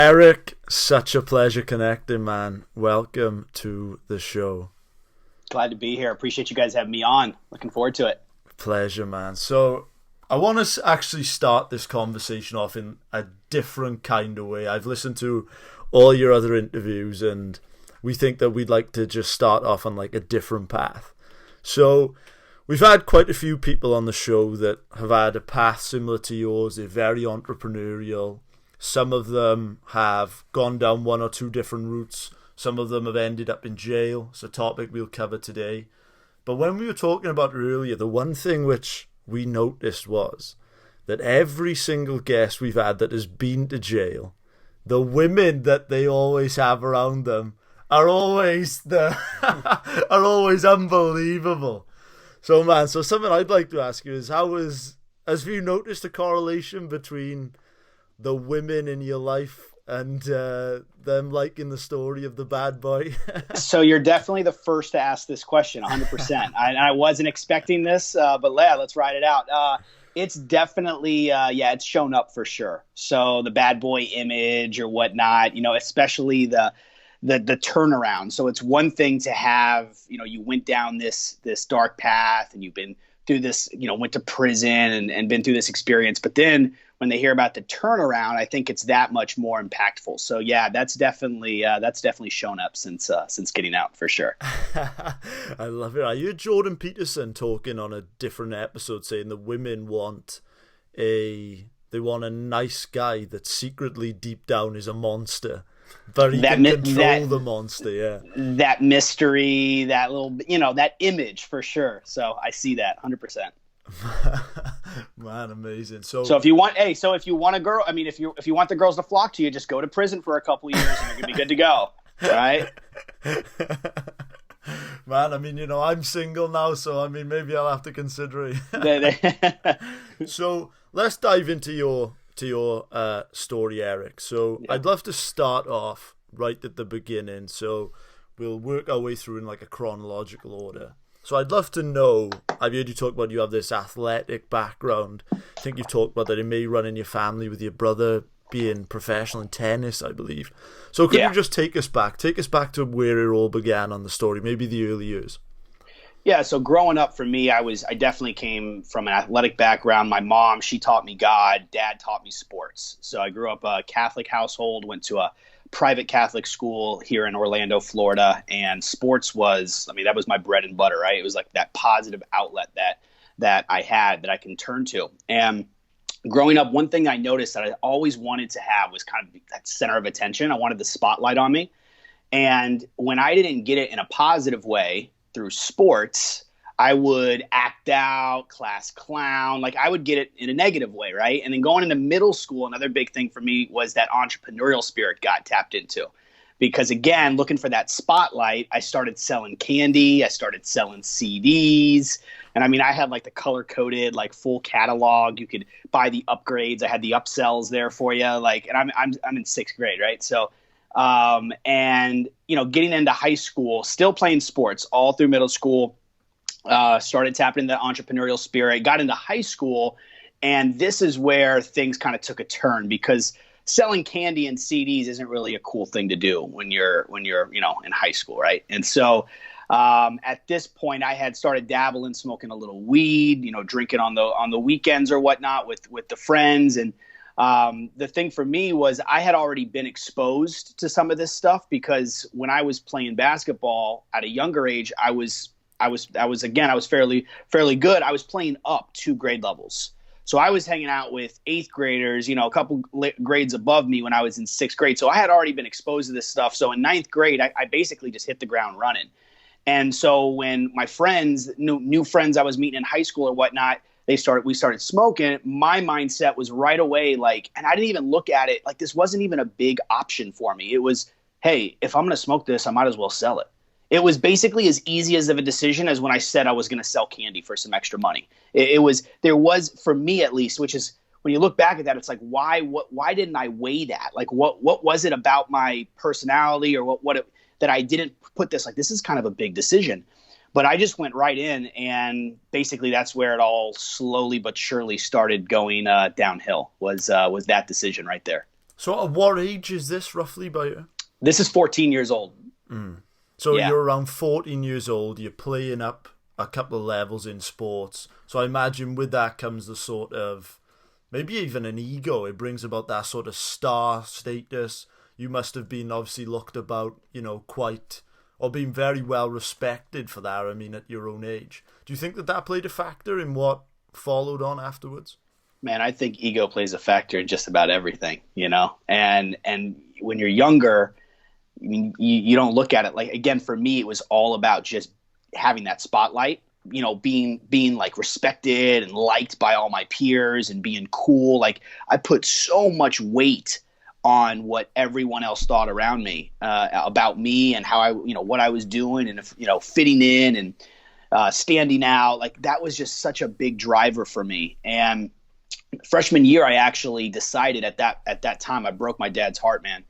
Erik, such a pleasure connecting, man. Welcome to the show. Glad to be here. Appreciate you guys having me on. Looking forward to it. Pleasure, man. So, I want to actually start this conversation off in a different kind of way. I've listened to all your other interviews, and we think that we'd like to just start off on like a different path. So, we've had quite a few people on the show that have had a path similar to yours. They're very entrepreneurial. Some of them have gone down one or two different routes. Some of them have ended up in jail. It's a topic we'll cover today. But when we were talking about it earlier, the one thing which we noticed was that every single guest we've had that has been to jail, the women that they always have around them are always are always unbelievable. So man, so something I'd like to ask you is have you noticed a correlation between the women in your life and them liking the story of the bad boy? So you're definitely the first to ask this question, 100%. I wasn't expecting this, but yeah, let's ride it out. It's definitely, it's shown up for sure. So the bad boy image or whatnot, especially the turnaround. So it's one thing to have, you went down this dark path and you've been through this, went to prison and been through this experience. But then when they hear about the turnaround, I think it's that much more impactful. So yeah, that's definitely shown up since getting out for sure. I love it. I heard Jordan Peterson talking on a different episode saying the women want a nice guy that secretly deep down is a monster. But he can control the monster, yeah. That mystery, that little, that image for sure. So I see that 100%. Man, amazing. So if you want a girl, if you want the girls to flock to you, just go to prison for a couple of years and you're gonna be good to go, right? Man, I'm single now, so maybe I'll have to consider it. So let's dive into your story, Erik. So yeah. I'd love to start off right at the beginning. So we'll work our way through in like a chronological order. So I'd love to know, I've heard you talk about you have this athletic background. I think you've talked about that it may run in your family with your brother being professional in tennis, I believe. So could you just take us back to where it all began on the story, maybe the early years? Yeah, so growing up for me, I definitely came from an athletic background. My mom, she taught me God. Dad taught me sports. So I grew up a Catholic household, went to a private Catholic school here in Orlando, Florida, and sports was, that was my bread and butter, right? It was like that positive outlet that I had that I can turn to. And growing up, one thing I noticed that I always wanted to have was kind of that center of attention. I wanted the spotlight on me. And when I didn't get it in a positive way through sports, I would act out, class clown, like I would get it in a negative way, right? And then going into middle school, another big thing for me was that entrepreneurial spirit got tapped into. Because again, looking for that spotlight, I started selling candy, I started selling CDs, and I had like the color-coded, like full catalog. You could buy the upgrades. I had the upsells there for you, and I'm in sixth grade, right? So, getting into high school, still playing sports all through middle school. Started tapping into the entrepreneurial spirit, got into high school, and this is where things kind of took a turn because selling candy and CDs isn't really a cool thing to do when you're in high school, right? And so at this point, I had started dabbling, smoking a little weed, drinking on the weekends or whatnot with the friends. And the thing for me was I had already been exposed to some of this stuff because when I was playing basketball at a younger age, I was fairly good. I was playing up 2 grade levels. So I was hanging out with 8th graders, a couple grades above me when I was in 6th grade. So I had already been exposed to this stuff. So in 9th grade, I basically just hit the ground running. And so when my friends, new friends I was meeting in high school or whatnot, we started smoking, my mindset was right away and I didn't even look at it, this wasn't even a big option for me. It was, hey, if I'm going to smoke this, I might as well sell it. It was basically as easy as of a decision as when I said I was going to sell candy for some extra money. There was, for me at least, which is when you look back at that, it's like, why didn't I weigh that? What was it about my personality or that I didn't put this, this is kind of a big decision. But I just went right in, and basically that's where it all slowly but surely started going downhill was that decision right there. So at what age is this roughly by you? This is 14 years old. So Yeah. you're around 14 years old, you're playing up a couple of levels in sports. So I imagine with that comes the sort of, maybe even an ego. It brings about that sort of star status. You must have been obviously looked about, quite, or been very well respected for that, I mean, at your own age. Do you think that played a factor in what followed on afterwards? Man, I think ego plays a factor in just about everything, and when you're younger, I mean, you don't look at it like, again, for me, it was all about just having that spotlight, being like respected and liked by all my peers and being cool. Like I put so much weight on what everyone else thought around me, about me and how I, what I was doing and, fitting in and standing out. Like that was just such a big driver for me. And freshman year, I actually decided at that time, I broke my dad's heart, man.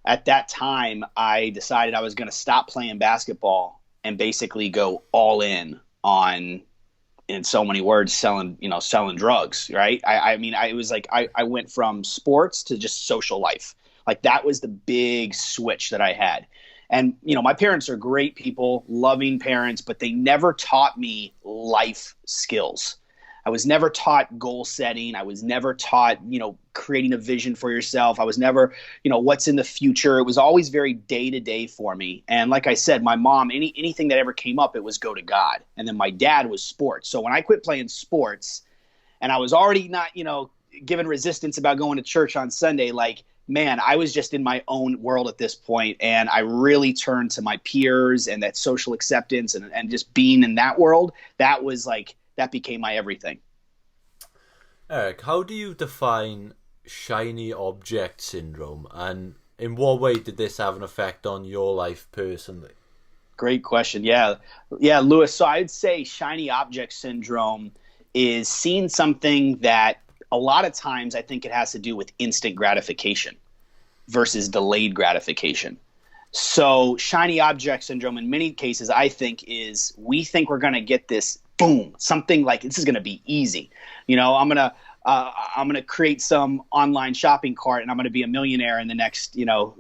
At that time, I decided I was going to stop playing basketball and basically go all in on, in so many words, selling drugs. Right. I was like, I went from sports to just social life. Like that was the big switch that I had. And, my parents are great people, loving parents, but they never taught me life skills. I was never taught goal setting. I was never taught, creating a vision for yourself. I was never, what's in the future. It was always very day to day for me. And like I said, my mom, anything that ever came up, it was go to God. And then my dad was sports. So when I quit playing sports and I was already not, given resistance about going to church on Sunday, like, man, I was just in my own world at this point. And I really turned to my peers and that social acceptance and just being in that world. That was like, that became my everything. Erik, how do you define shiny object syndrome, and in what way did this have an effect on your life personally? Great question. Yeah, Lewis. So I'd say shiny object syndrome is seeing something that a lot of times I think it has to do with instant gratification versus delayed gratification. So shiny object syndrome in many cases, I think, is we think we're going to get this boom, something like this is going to be easy. I'm going to create some online shopping cart and I'm going to be a millionaire in the next, I'll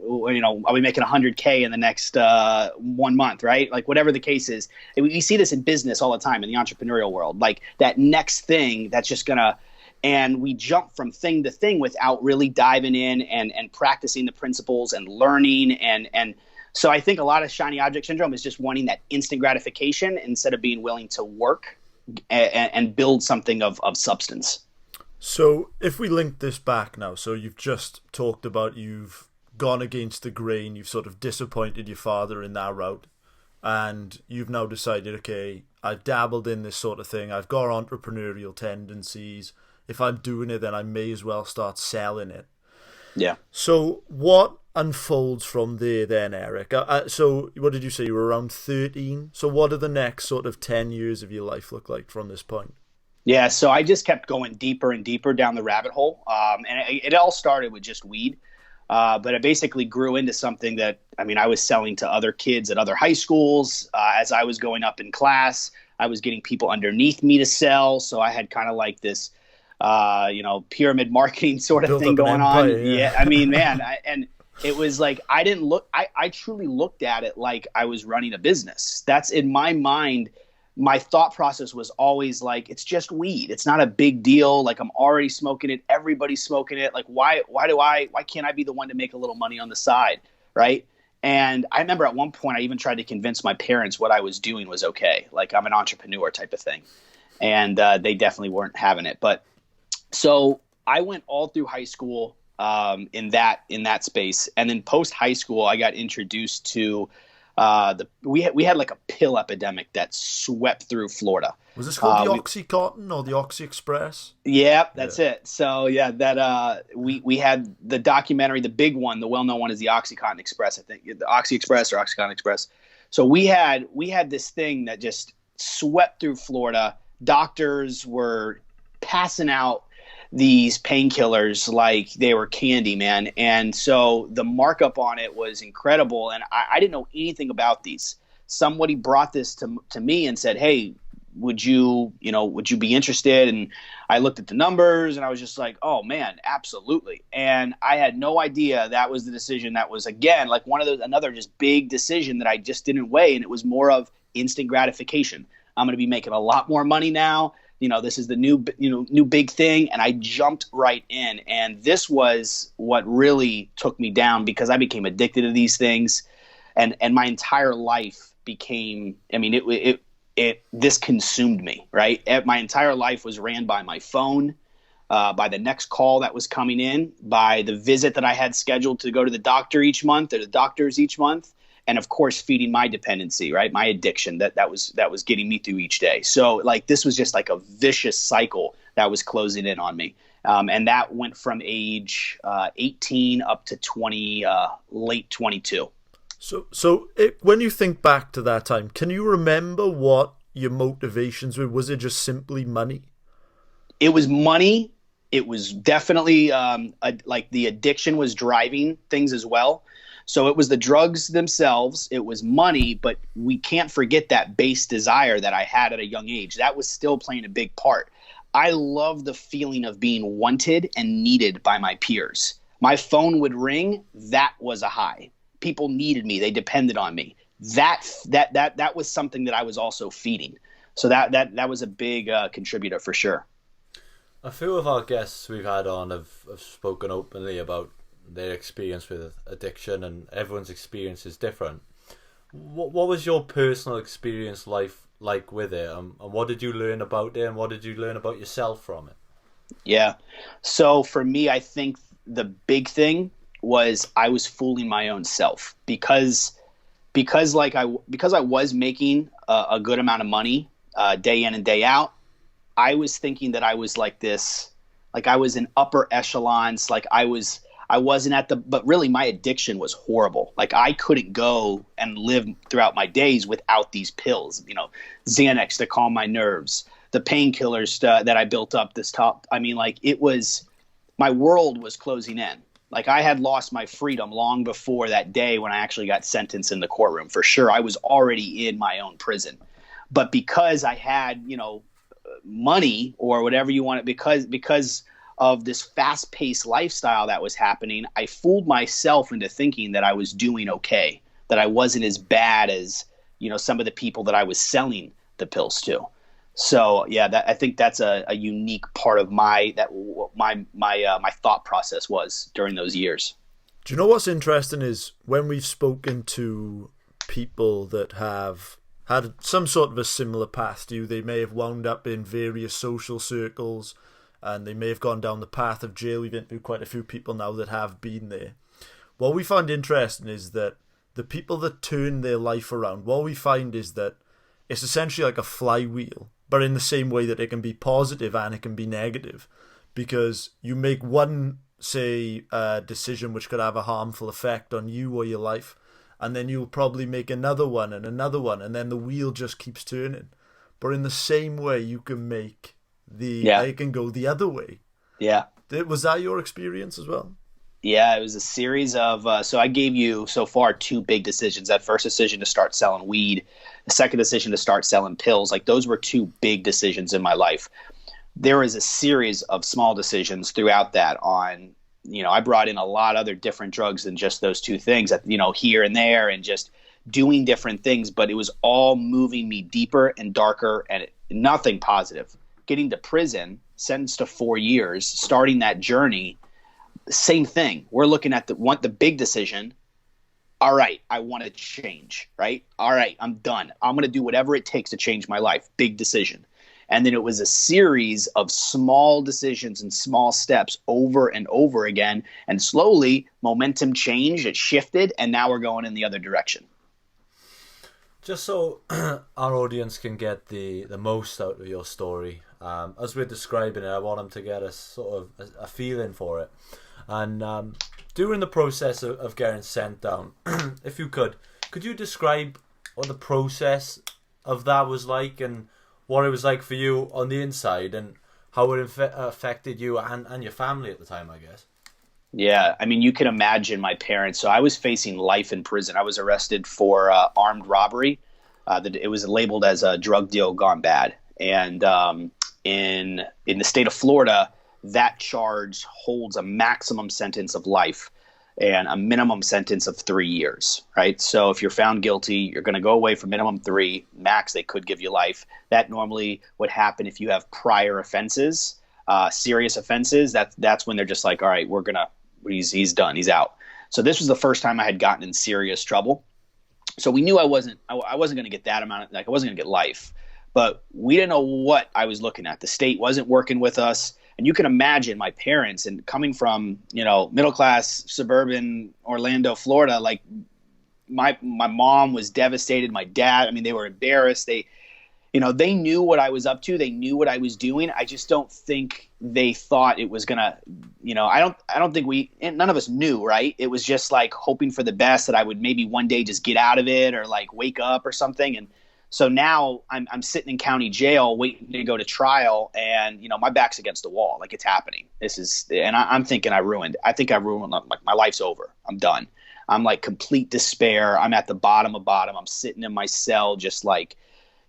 be making 100K in the next 1 month, right? Like whatever the case is. We see this in business all the time in the entrepreneurial world, like that next thing that's just going to, and we jump from thing to thing without really diving in and practicing the principles and learning. And so I think a lot of shiny object syndrome is just wanting that instant gratification instead of being willing to work and build something of substance. So if we link this back now, so you've just talked about you've gone against the grain, you've sort of disappointed your father in that route, and you've now decided, okay, I've dabbled in this sort of thing, I've got entrepreneurial tendencies, if I'm doing it then I may as well start selling it. Yeah. So what unfolds from there then, Erik? So what did you say, you were around 13? So what do the next sort of 10 years of your life look like from this point? Yeah, so I just kept going deeper and deeper down the rabbit hole. And it all started with just weed. But it basically grew into something that, I was selling to other kids at other high schools. As I was going up in class, I was getting people underneath me to sell. So I had kind of like this, pyramid marketing sort of thing going on. Yeah. Man, and it was like, I truly looked at it like I was running a business. That's in my mind. My thought process was always like, it's just weed. It's not a big deal. Like I'm already smoking it. Everybody's smoking it. Like, why can't I be the one to make a little money on the side? Right. And I remember at one point I even tried to convince my parents what I was doing was okay. Like I'm an entrepreneur type of thing. And they definitely weren't having it. But so I went all through high school in that space. And then post high school, I got introduced to we had like a pill epidemic that swept through Florida. Was this called the Oxycontin or the Oxy Express? Yeah, that's it. So yeah, that we had the documentary, the big one, the well-known one is the Oxycontin Express, I think, the Oxy Express or Oxycontin Express. So we had this thing that just swept through Florida. Doctors were passing out these painkillers like they were candy, man. And so the markup on it was incredible. And I didn't know anything about these. Somebody brought this to me and said, hey, would you be interested? And I looked at the numbers and I was just like, oh man, absolutely. And I had no idea that was the decision that was, again, like another just big decision that I just didn't weigh. And it was more of instant gratification. I'm going to be making a lot more money now. This is the new big thing. And I jumped right in. And this was what really took me down, because I became addicted to these things. And my entire life became, this consumed me, right? My entire life was ran by my phone, by the next call that was coming in, by the visit that I had scheduled to go to the doctor each month, or the doctors each month. And of course, feeding my dependency, right? My addiction that was getting me through each day. So like, this was just like a vicious cycle that was closing in on me. And that went from age 18 up to late 22. So when you think back to that time, can you remember what your motivations were? Was it just simply money? It was money. It was definitely like the addiction was driving things as well. So it was the drugs themselves. It was money, but we can't forget that base desire that I had at a young age. That was still playing a big part. I love the feeling of being wanted and needed by my peers. My phone would ring. That was a high. People needed me. They depended on me. That was something that I was also feeding. So that was a big contributor for sure. A few of our guests we've had on have spoken openly about their experience with addiction, and everyone's experience is different. What was your personal experience like with it, and what did you learn about it, and what did you learn about yourself from it? Yeah. So for me, I think the big thing was I was fooling my own self, because I was making a good amount of money day in and day out. I was thinking that I was like this, like I was in upper echelons, like I wasn't but really my addiction was horrible. Like I couldn't go and live throughout my days without these pills, Xanax to calm my nerves, the painkillers that I built up my world was closing in. Like I had lost my freedom long before that day when I actually got sentenced in the courtroom. For sure, I was already in my own prison. But because I had, money or whatever you want, because of this fast-paced lifestyle that was happening, I fooled myself into thinking that I was doing okay, that I wasn't as bad as, some of the people that I was selling the pills to. So yeah, I think that's a unique part of my thought process was during those years. Do you know what's interesting is when we've spoken to people that have had some sort of a similar path to you, they may have wound up in various social circles, and they may have gone down the path of jail. We've interviewed quite a few people now that have been there. What we find interesting is that the people that turn their life around, what we find is that it's essentially like a flywheel, but in the same way that it can be positive and it can be negative, because you make one, say, decision which could have a harmful effect on you or your life, and then you'll probably make another one, and then the wheel just keeps turning. But in the same way, you can make it can go the other way. Yeah. Was that your experience as well? Yeah, it was a series of, so I gave you so far 2 big decisions. That first decision to start selling weed, the second decision to start selling pills. Like those were 2 big decisions in my life. There was a series of small decisions throughout that on, I brought in a lot of other different drugs than just those 2 things, here and there, and just doing different things, but it was all moving me deeper and darker and nothing positive. Getting to prison, sentenced to 4 years, starting that journey, same thing. We're looking at the big decision. All right, I want to change, right? All right, I'm done. I'm going to do whatever it takes to change my life. Big decision. And then it was a series of small decisions and small steps over and over again. And slowly, momentum changed, it shifted, and now we're going in the other direction. Just so our audience can get the most out of your story, as we're describing it, I want them to get a sort of a feeling for it. And during the process of getting sent down, if you could you describe what the process of that was like, and what it was like for you on the inside, and how it affected you and your family at the time, I guess? Yeah, I mean, you can imagine my parents. So I was facing life in prison. I was arrested for armed robbery. It was labeled as a drug deal gone bad. And in the state of Florida, that charge holds a maximum sentence of life and a minimum sentence of 3 years, right? So if you're found guilty, you're going to go away for minimum 3, max they could give you life. That normally would happen if you have prior offenses, serious offenses. That's when they're just like, all right, he's done, he's out. So this was the first time I had gotten in serious trouble. So we knew I wasn't going to get that amount, I wasn't going to get life, but we didn't know what I was looking at. The state wasn't working with us. And you can imagine my parents, and coming from, middle class suburban Orlando, Florida, like my mom was devastated. My dad, they were embarrassed. They knew what I was up to. They knew what I was doing. I just don't think they thought it was gonna, I don't think none of us knew, right? It was just like hoping for the best, that I would maybe one day just get out of it or like wake up or something. And so now I'm sitting in county jail waiting to go to trial, and my back's against the wall, like it's happening. I'm thinking I think I ruined, like my life's over. I'm done. I'm like complete despair. I'm at the bottom of bottom. I'm sitting in my cell, just like,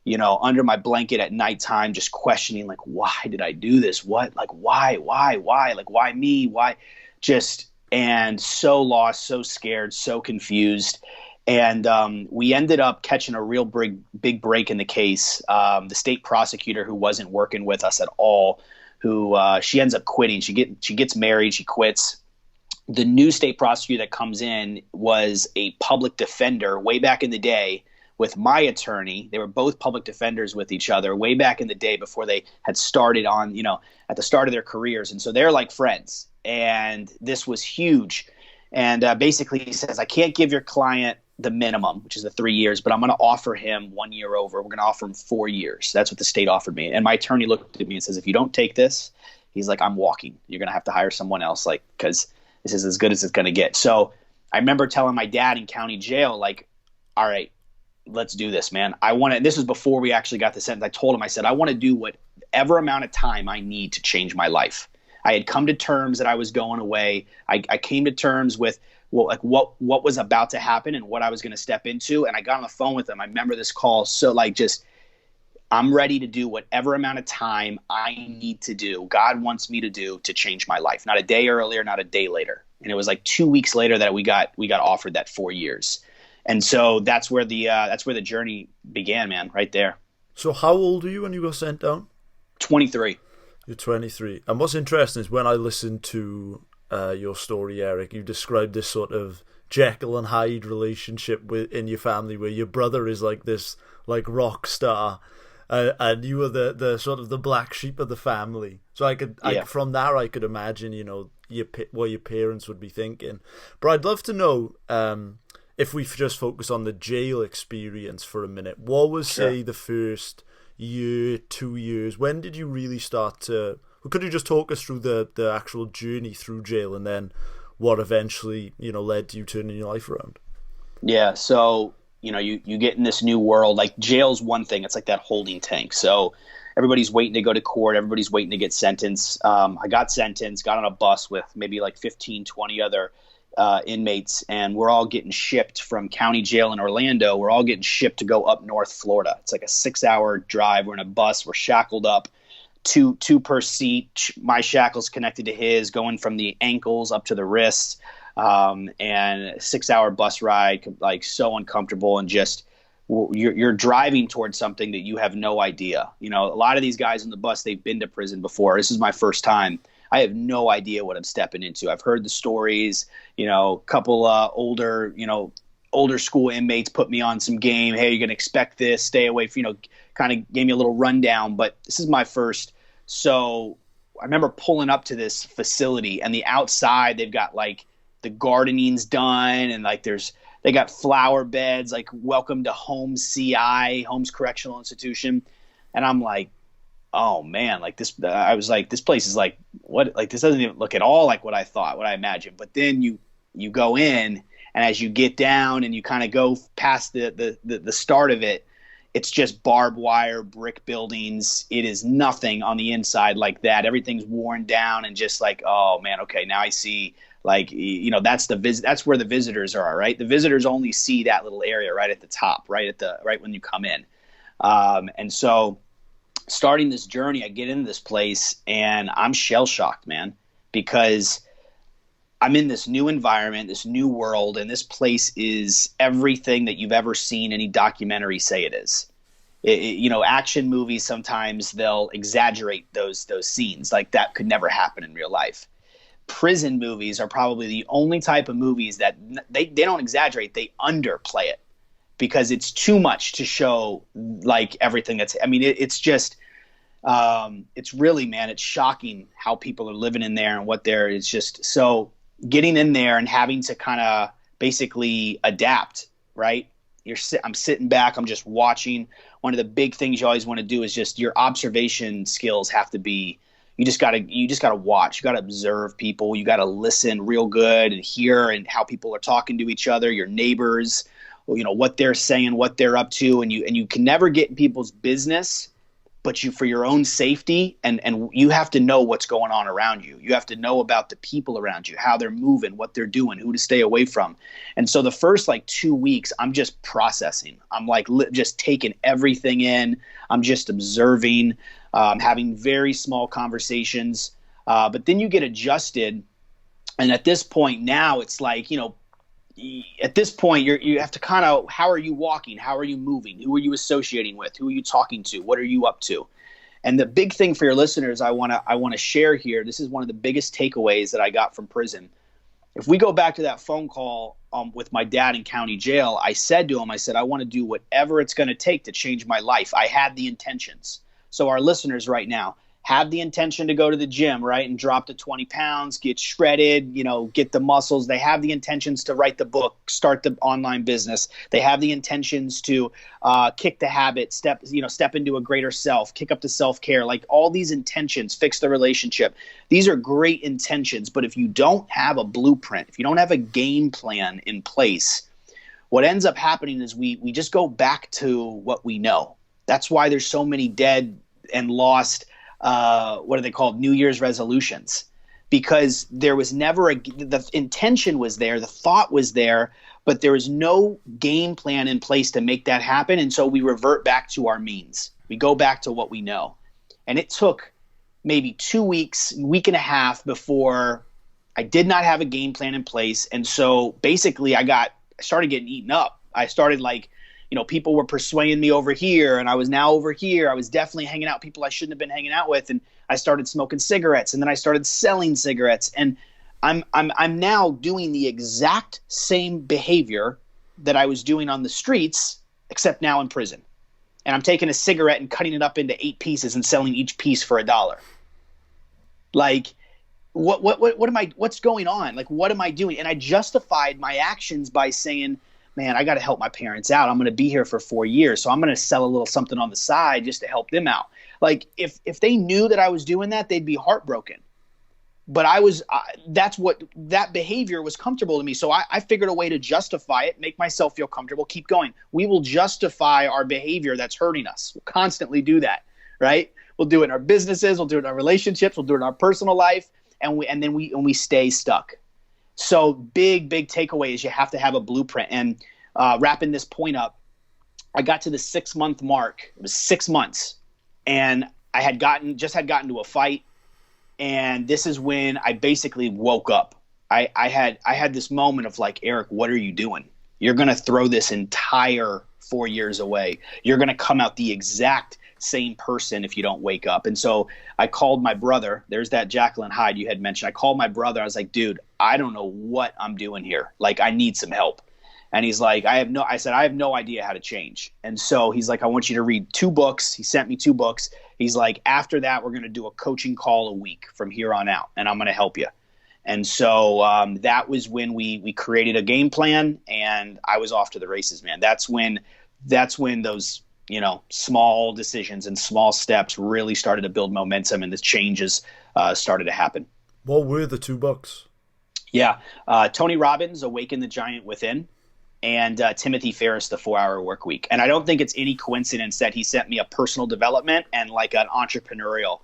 under my blanket at nighttime, just questioning, like, why did I do this? What, like, why, like, why me? Why? And so lost, so scared, so confused. And we ended up catching a real big break in the case. The state prosecutor, who wasn't working with us at all, she ends up quitting. She gets married. She quits. The new state prosecutor that comes in was a public defender way back in the day with my attorney. They were both public defenders with each other way back in the day before they had started on, at the start of their careers. And so they're like friends. And this was huge. And basically he says, I can't give your client the minimum, which is the 3 years, but I'm going to offer him 1 year over. We're going to offer him 4 years. That's what the state offered me. And my attorney looked at me and says, if you don't take this, he's like, I'm walking. You're going to have to hire someone else, like, because this is as good as it's going to get. So I remember telling my dad in county jail, like, all right, let's do this, man. This was before we actually got the sentence. I told him, I said, I want to do whatever amount of time I need to change my life. I had come to terms that I was going away. I came to terms with what was about to happen and what I was going to step into. And I got on the phone with him. I remember this call. So I'm ready to do whatever amount of time I need to do, God wants me to do, to change my life. Not a day earlier, not a day later. And it was like 2 weeks later that we got offered that 4 years. And so that's where the journey began, man, right there. So how old were you when you got sent down? 23. You're 23. And what's interesting is when I listened to your story, Erik, you described this sort of Jekyll and Hyde relationship in your family, where your brother is like this like rock star, and you were the sort of the black sheep of the family. So from there I could imagine, what your parents would be thinking. But I'd love to know, if we just focus on the jail experience for a minute, what was, say, the first year, 2 years? When did you really start to... Could you just talk us through the actual journey through jail, and then what eventually, led to you turning your life around? Yeah, so, you get in this new world. Like, jail's one thing. It's like that holding tank. So everybody's waiting to go to court. Everybody's waiting to get sentenced. I got sentenced, got on a bus with maybe like 15, 20 other inmates, and we're all getting shipped from county jail in Orlando. We're all getting shipped to go up north Florida. It's like a 6-hour drive. We're in a bus. We're shackled up, two per seat. My shackles connected to his, going from the ankles up to the wrists, and a 6-hour bus ride, like so uncomfortable, and just you're driving towards something that you have no idea. A lot of these guys on the bus, they've been to prison before. This is my first time. I have no idea what I'm stepping into. I've heard the stories, a couple older school inmates put me on some game. Hey, you're going to expect this, stay away from, kind of gave me a little rundown, but this is my first. So I remember pulling up to this facility, and the outside, they've got like the gardening's done, and like they got flower beds, like welcome to Holmes CI, Holmes Correctional Institution. And I'm like, oh man, like this, I was like, this place is like, what, like this doesn't even look at all like what I thought, what I imagined. But then you go in, and as you get down and you kind of go past the start of it, it's just barbed wire, brick buildings. It is nothing on the inside like that. Everything's worn down, and just like, oh man, okay, now I see, like, that's where the visitors are, right? The visitors only see that little area right at the top, right when you come in. And so starting this journey, I get into this place and I'm shell shocked, man, because I'm in this new environment, this new world, and this place is everything that you've ever seen any documentary say it is. Action movies, sometimes they'll exaggerate those scenes. Like, that could never happen in real life. Prison movies are probably the only type of movies that they don't exaggerate, they underplay it, because it's too much to show like everything that's, I mean, it's just, it's really, man, it's shocking how people are living in there and what there is. Just so getting in there and having to kind of basically adapt, right? I'm sitting back, I'm just watching. One of the big things you always want to do is just your observation skills have to be, you just gotta watch. You gotta observe people. You gotta listen real good and hear and how people are talking to each other, your neighbors, what they're saying, what they're up to, and you can never get in people's business, but for your own safety, and you have to know what's going on around you. You have to know about the people around you, how they're moving, what they're doing, who to stay away from. And so the first 2 weeks, I'm just processing. I'm just taking everything in. I'm just observing, having very small conversations. But then you get adjusted. And at this point now, it's at this point, you have to kind of, how are you walking? How are you moving? Who are you associating with? Who are you talking to? What are you up to? And the big thing for your listeners, I want to share here, this is one of the biggest takeaways that I got from prison. If we go back to that phone call with my dad in county jail, I said to him, I want to do whatever it's going to take to change my life. I had the intentions. So our listeners right now have the intention to go to the gym, right, and drop the 20 pounds, get shredded, get the muscles. They have the intentions to write the book, start the online business. They have the intentions to kick the habit, step into a greater self, kick up the self-care, like all these intentions, fix the relationship. These are great intentions, but if you don't have a blueprint, if you don't have a game plan in place, what ends up happening is we just go back to what we know. That's why there's so many dead and lost what are they called? New Year's resolutions, because there was never the intention was there, the thought was there, but there was no game plan in place to make that happen. And so we revert back to our means. We go back to what we know. And it took maybe 2 weeks, week and a half before I did not have a game plan in place. And so basically I started getting eaten up. I started people were persuading me over here, and I was now over here. I was definitely hanging out with people I shouldn't have been hanging out with, and I started smoking cigarettes, and then I started selling cigarettes, and I'm now doing the exact same behavior that I was doing on the streets, except now in prison. And I'm taking a cigarette and cutting it up into 8 pieces and selling each piece for $1. What's going on? What am I doing? And I justified my actions by saying, man, I got to help my parents out. I'm going to be here for 4 years, so I'm going to sell a little something on the side just to help them out. If they knew that I was doing that, they'd be heartbroken. But that behavior was comfortable to me. So I figured a way to justify it, make myself feel comfortable, keep going. We will justify our behavior that's hurting us. We'll constantly do that, right? We'll do it in our businesses, we'll do it in our relationships, we'll do it in our personal life, and we stay stuck. So big takeaway is you have to have a blueprint. And wrapping this point up, I got to the 6-month mark. It was 6 months, and I had gotten to a fight, and this is when I basically woke up. I had this moment of Erik, what are you doing? You're going to throw this entire 4 years away. You're going to come out the exact same person if you don't wake up. And so I called my brother. There's that Jacqueline Hyde you had mentioned. I called my brother. I was like, dude, I don't know what I'm doing here. I need some help. And he's like, I said, I have no idea how to change. And so he's like, I want you to read 2 books. He sent me 2 books. He's like, after that, we're going to do a coaching call a week from here on out, and I'm going to help you. And so that was when we created a game plan, and I was off to the races, man. That's when those small decisions and small steps really started to build momentum, and the changes started to happen. What were the 2 books? Yeah. Tony Robbins' Awaken the Giant Within, and Timothy Ferriss' The 4-Hour Work Week. And I don't think it's any coincidence that he sent me a personal development and an entrepreneurial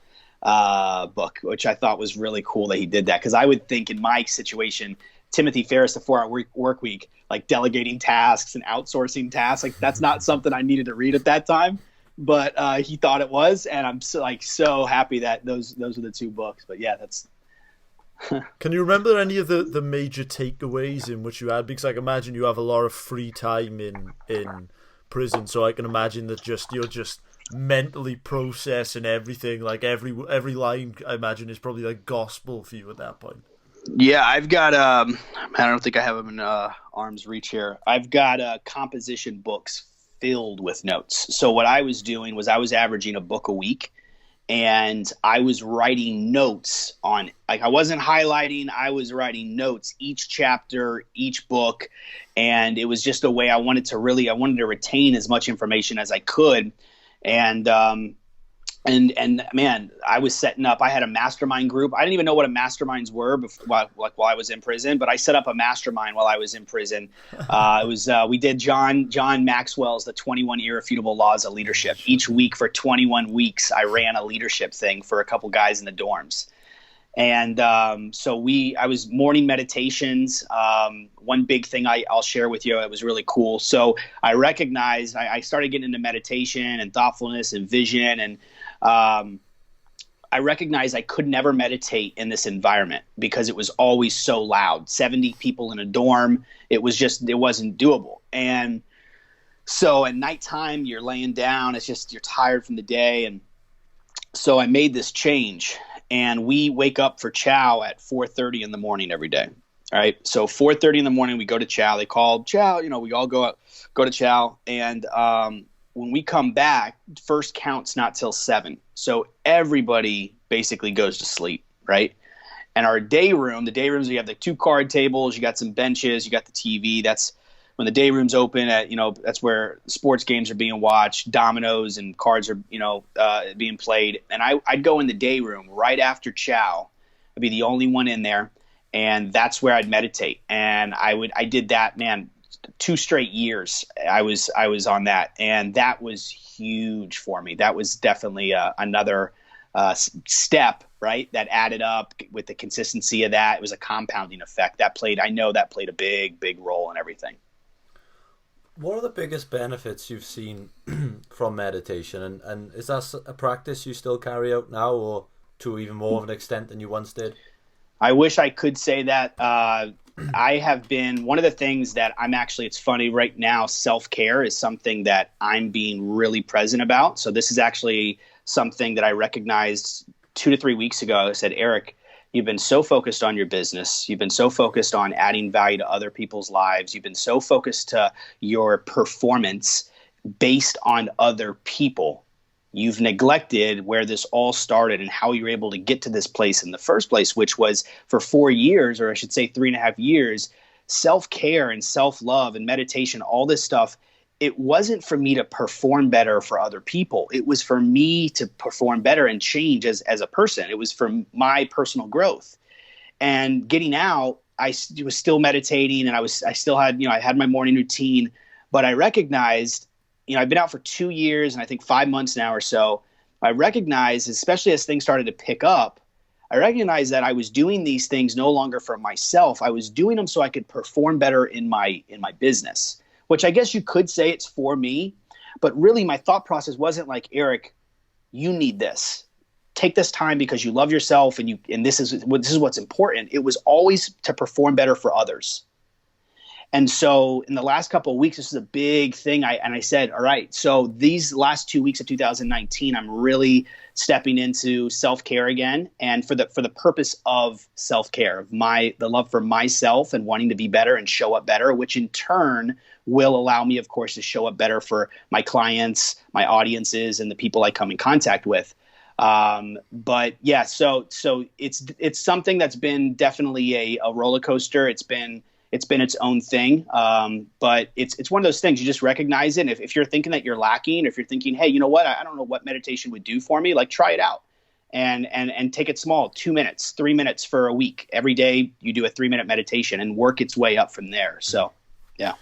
book, which I thought was really cool that he did that. Because I would think in my situation, Timothy Ferriss, The 4-Hour Work Week, delegating tasks and outsourcing tasks, that's not something I needed to read at that time. but he thought it was, and I'm so happy that those are the two books. But yeah, that's. Can you remember any of the major takeaways in which you had? Because I can imagine you have a lot of free time in prison, so I can imagine that you're just mentally processing everything. Like every line, I imagine, is probably like gospel for you at that point. Yeah, I've got I don't think I have them in arm's reach here. I've got composition books filled with notes. So what I was doing was I was averaging a book a week, and I was writing notes on, like, I wasn't highlighting, I was writing notes each chapter, each book, and it was just a way I wanted to retain as much information as I could. And man, I was setting up. I had a mastermind group. I didn't even know what a masterminds were while I was in prison, but I set up a mastermind while I was in prison. We did John Maxwell's The 21 Irrefutable Laws of Leadership. Each week for 21 weeks, I ran a leadership thing for a couple guys in the dorms. And I was morning meditations. One big thing I'll share with you, it was really cool. So I recognized I started getting into meditation and thoughtfulness and vision, and I recognized I could never meditate in this environment because it was always so loud. 70 people in a dorm. It wasn't doable. And so at nighttime, you're laying down. It's just, you're tired from the day. And so I made this change, and we wake up for chow at 4:30 in the morning every day. All right. So 4:30 in the morning, we go to chow. They call chow, we all go to chow. And, when we come back, first count's not till 7. So everybody basically goes to sleep, right? And the day rooms, you have the 2 card tables, you got some benches, you got the TV. That's when the day room's open that's where sports games are being watched, dominoes and cards are, being played. And I'd go in the day room right after chow. I'd be the only one in there. And that's where I'd meditate. And I did that, man, 2 straight years. I was on that, and that was huge for me. That was definitely another step, right? That added up with the consistency of that. It was a compounding effect I know that played a big, big role in everything. What are the biggest benefits you've seen from meditation, and is that a practice you still carry out now, or to even more of an extent than you once did? I wish I could say that. I have been, one of the things that it's funny right now, self-care is something that I'm being really present about. So this is actually something that I recognized 2 to 3 weeks ago. I said, Erik, you've been so focused on your business. You've been so focused on adding value to other people's lives. You've been so focused to your performance based on other people. You've neglected where this all started and how you were able to get to this place in the first place, which was for 4 years, or I should say 3.5 years, self-care and self-love and meditation, all this stuff. It wasn't for me to perform better for other people. It was for me to perform better and change as a person. It was for my personal growth. And getting out, I was still meditating, and I still had, I had my morning routine, but I recognized, I've been out for 2 years and I think 5 months now or so. I recognized, especially as things started to pick up, I recognized that I was doing these things no longer for myself. I was doing them so I could perform better in my business, which I guess you could say it's for me. But really, my thought process wasn't like, Erik, you need this. Take this time because you love yourself, and this is what's important. It was always to perform better for others. And so in the last couple of weeks, this is a big thing. I said, all right, so these last 2 weeks of 2019, I'm really stepping into self-care again. And for the purpose of self-care, of the love for myself and wanting to be better and show up better, which in turn will allow me, of course, to show up better for my clients, my audiences, and the people I come in contact with. But yeah, so it's something that's been definitely a roller coaster. It's been its own thing. But it's one of those things, you just recognize it. And if you're thinking that you're lacking, if you're thinking, hey, you know what, I don't know what meditation would do for me, like try it out and take it small, 2 minutes, 3 minutes for a week. Every day you do a 3-minute meditation and work its way up from there. So, yeah.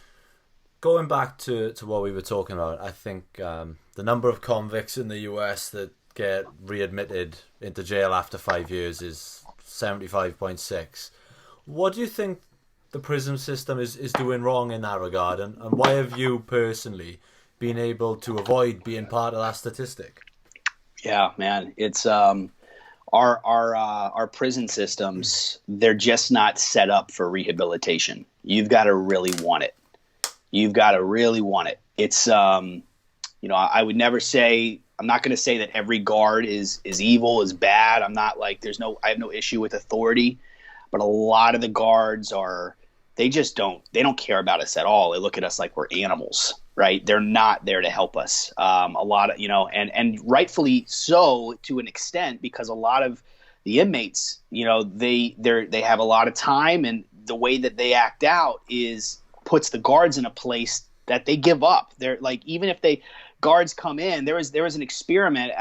Going back to what we were talking about, I think the number of convicts in the US that get readmitted into jail after 5 years is 75.6. What do you think the prison system is doing wrong in that regard, and why have you personally being able to avoid being part of that statistic? Yeah, man, it's our prison systems. They're just not set up for rehabilitation. You've got to really want it. You've got to really want it. It's I would never say. I'm not going to say that every guard is evil, is bad. I'm not like I have no issue with authority, but a lot of the guards they don't care about us at all. They look at us like we're animals, right? They're not there to help us. A lot of, and rightfully so to an extent, because a lot of the inmates, they have a lot of time, and the way that they act out puts the guards in a place that they give up. They're like, even if guards come in, there was an experiment,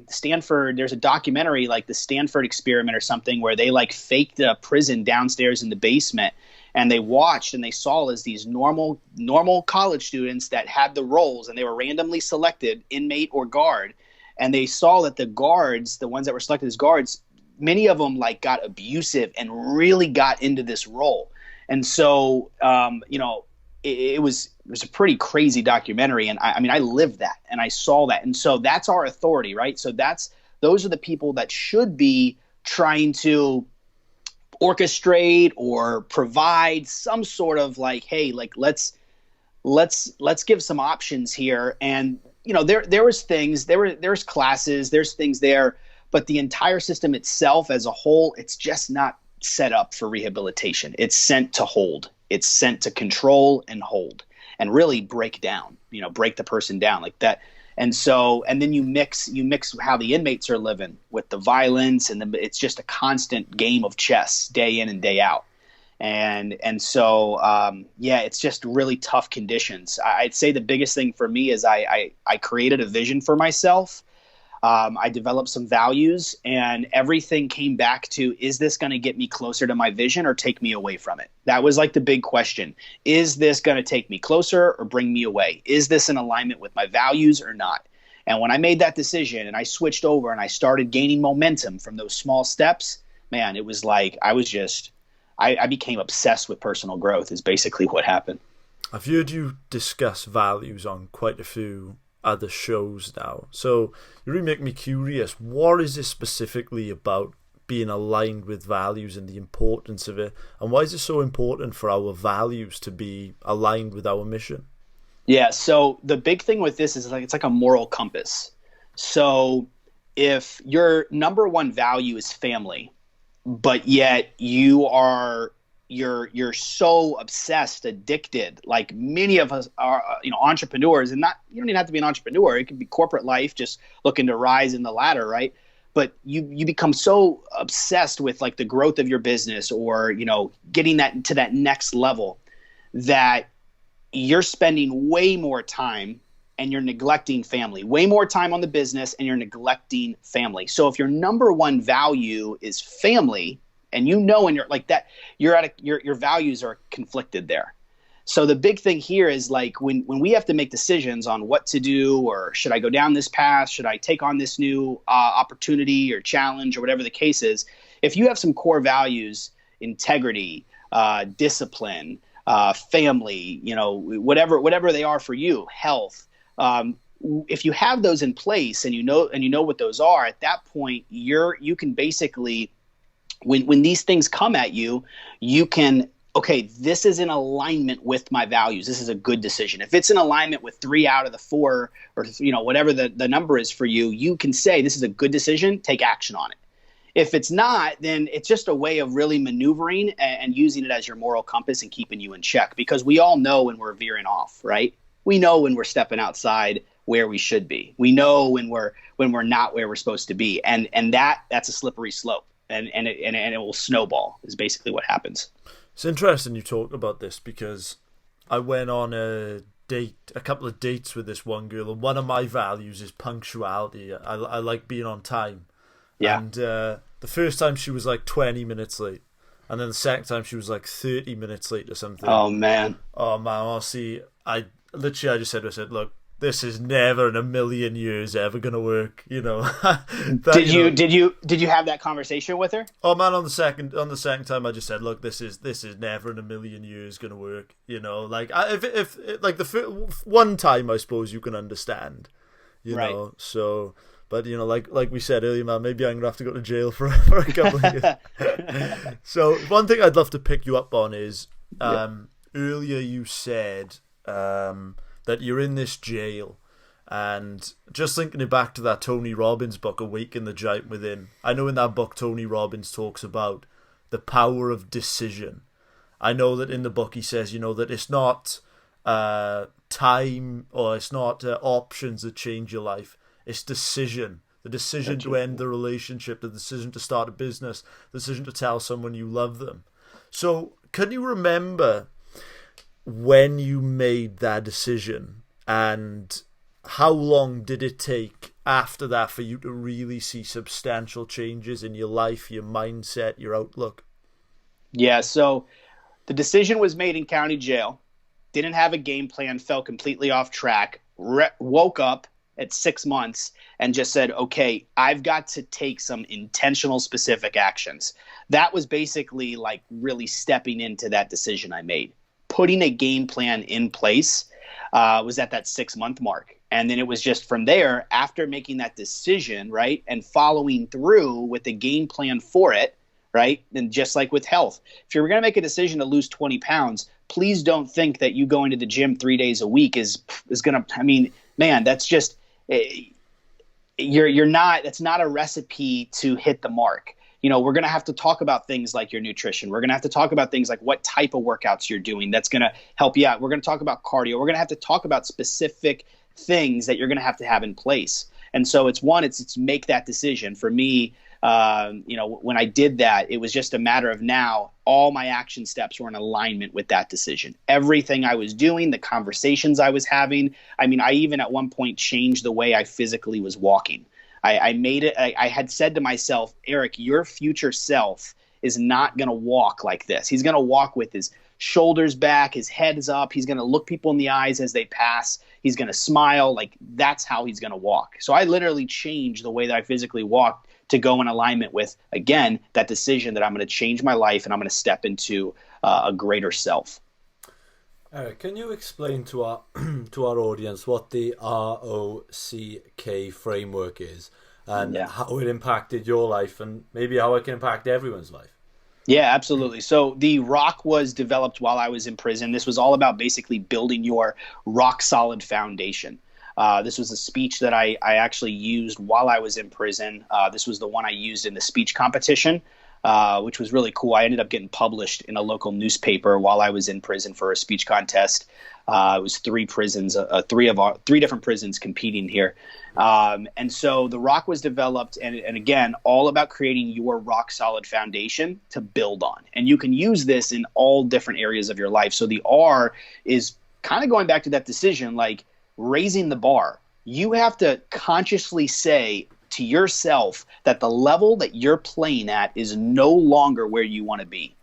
Stanford, there's a documentary like the Stanford experiment or something, where they like faked a prison downstairs in the basement, and they watched and they saw as these normal college students that had the roles, and they were randomly selected, inmate or guard, and they saw that the guards, the ones that were selected as guards, many of them like got abusive and really got into this role. And so it was a pretty crazy documentary, and I lived that and I saw that, and so that's our authority, right? So those are the people that should be trying to orchestrate or provide some sort of like, hey, like let's give some options here. And there was things, there's classes, there's things there, but the entire system itself as a whole, it's just not set up for rehabilitation. It's sent to hold. It's sent to control and hold and really break the person down like that. And then you mix how the inmates are living with the violence, and it's just a constant game of chess day in and day out. And so it's just really tough conditions. I'd say the biggest thing for me is I created a vision for myself. I developed some values, and everything came back to, is this going to get me closer to my vision or take me away from it? That was like the big question. Is this going to take me closer or bring me away? Is this in alignment with my values or not? And when I made that decision and I switched over and I started gaining momentum from those small steps, man, it was like I became obsessed with personal growth is basically what happened. I've heard you discuss values on quite a few other shows now. So you really make me curious. What is this specifically about being aligned with values and the importance of it? And why is it so important for our values to be aligned with our mission? Yeah, so the big thing with this is it's like a moral compass. So if your number one value is family, but yet you're so obsessed, addicted, like many of us are, entrepreneurs, and you don't even have to be an entrepreneur. It could be corporate life, just looking to rise in the ladder, right? But you become so obsessed with like the growth of your business or, getting that to that next level that you're spending way more time and you're neglecting family, way more time on the business and you're neglecting family. So if your number one value is family, and and you're like that, your values are conflicted there. So the big thing here is like when we have to make decisions on what to do, or should I go down this path? Should I take on this new opportunity or challenge or whatever the case is? If you have some core values, integrity, discipline, family, whatever they are for you, health. If you have those in place and you know what those are, at that point you can basically, when these things come at you, you can, okay, this is in alignment with my values. This is a good decision. If it's in alignment with 3 out of the 4 or whatever the number is for you, you can say this is a good decision, take action on it. If it's not, then it's just a way of really maneuvering and using it as your moral compass and keeping you in check, because we all know when we're veering off, right? We know when we're stepping outside where we should be. We know when we're not where we're supposed to be. And that's a slippery slope. And it will snowball is basically what happens. It's interesting you talk about this, because I went on a couple of dates with this one girl, and one of my values is punctuality. I like being on time. Yeah. And the first time she was like 20 minutes late, and then the second time she was like 30 minutes late or something. Oh man. Honestly, I just said to her, look, this is never in a million years ever gonna work, you know. Did you have that conversation with her? Oh man, on the second time I just said, look, this is never in a million years gonna work, you know. Like if like one time I suppose you can understand, you know. So, but you know, like we said earlier, man, maybe I'm gonna have to go to jail for a couple of years. So one thing I'd love to pick you up on is earlier you said that you're in this jail, and just thinking it back to that Tony Robbins book, Awaken the Giant Within. I know in that book Tony Robbins talks about the power of decision. I know that in the book he says, you know, that it's not time or it's not options that change your life. It's decision. The decision to end the relationship, the decision to start a business, the decision to tell someone you love them. So can you remember when you made that decision, and how long did it take after that for you to really see substantial changes in your life, your mindset, your outlook? Yeah, so the decision was made in county jail, didn't have a game plan, fell completely off track, woke up at 6 months and just said, okay, I've got to take some intentional specific actions. That was basically like really stepping into that decision I made. Putting a game plan in place was at that 6 month mark. And then it was just from there, after making that decision, right, and following through with the game plan for it, right, and just like with health, if you're going to make a decision to lose 20 pounds, please don't think that you going to the gym 3 days a week is going to, I mean, man, that's just, that's not a recipe to hit the mark. You know, we're going to have to talk about things like your nutrition. We're going to have to talk about things like what type of workouts you're doing that's going to help you out. We're going to talk about cardio. We're going to have to talk about specific things that you're going to have in place. And so it's make that decision. For me, you know, when I did that, it was just a matter of now all my action steps were in alignment with that decision. Everything I was doing, the conversations I was having. I mean, I even at one point changed the way I physically was walking. I made it. I had said to myself, Erik, your future self is not going to walk like this. He's going to walk with his shoulders back, his head is up. He's going to look people in the eyes as they pass. He's going to smile. Like that's how he's going to walk. So I literally changed the way that I physically walked to go in alignment with, again, that decision that I'm going to change my life and I'm going to step into a greater self. Erik, can you explain to our audience what the ROCK framework is and how it impacted your life and maybe how it can impact everyone's life? Yeah, absolutely. So the ROCK was developed while I was in prison. This was all about basically building your rock solid foundation. This was a speech that I actually used while I was in prison. This was the one I used in the speech competition, which was really cool. I ended up getting published in a local newspaper while I was in prison for a speech contest. It was three different prisons competing here. And so the ROCK was developed and again, all about creating your rock solid foundation to build on. And you can use this in all different areas of your life. So the R is kind of going back to that decision, like raising the bar. You have to consciously say to yourself that the level that you're playing at is no longer where you want to be.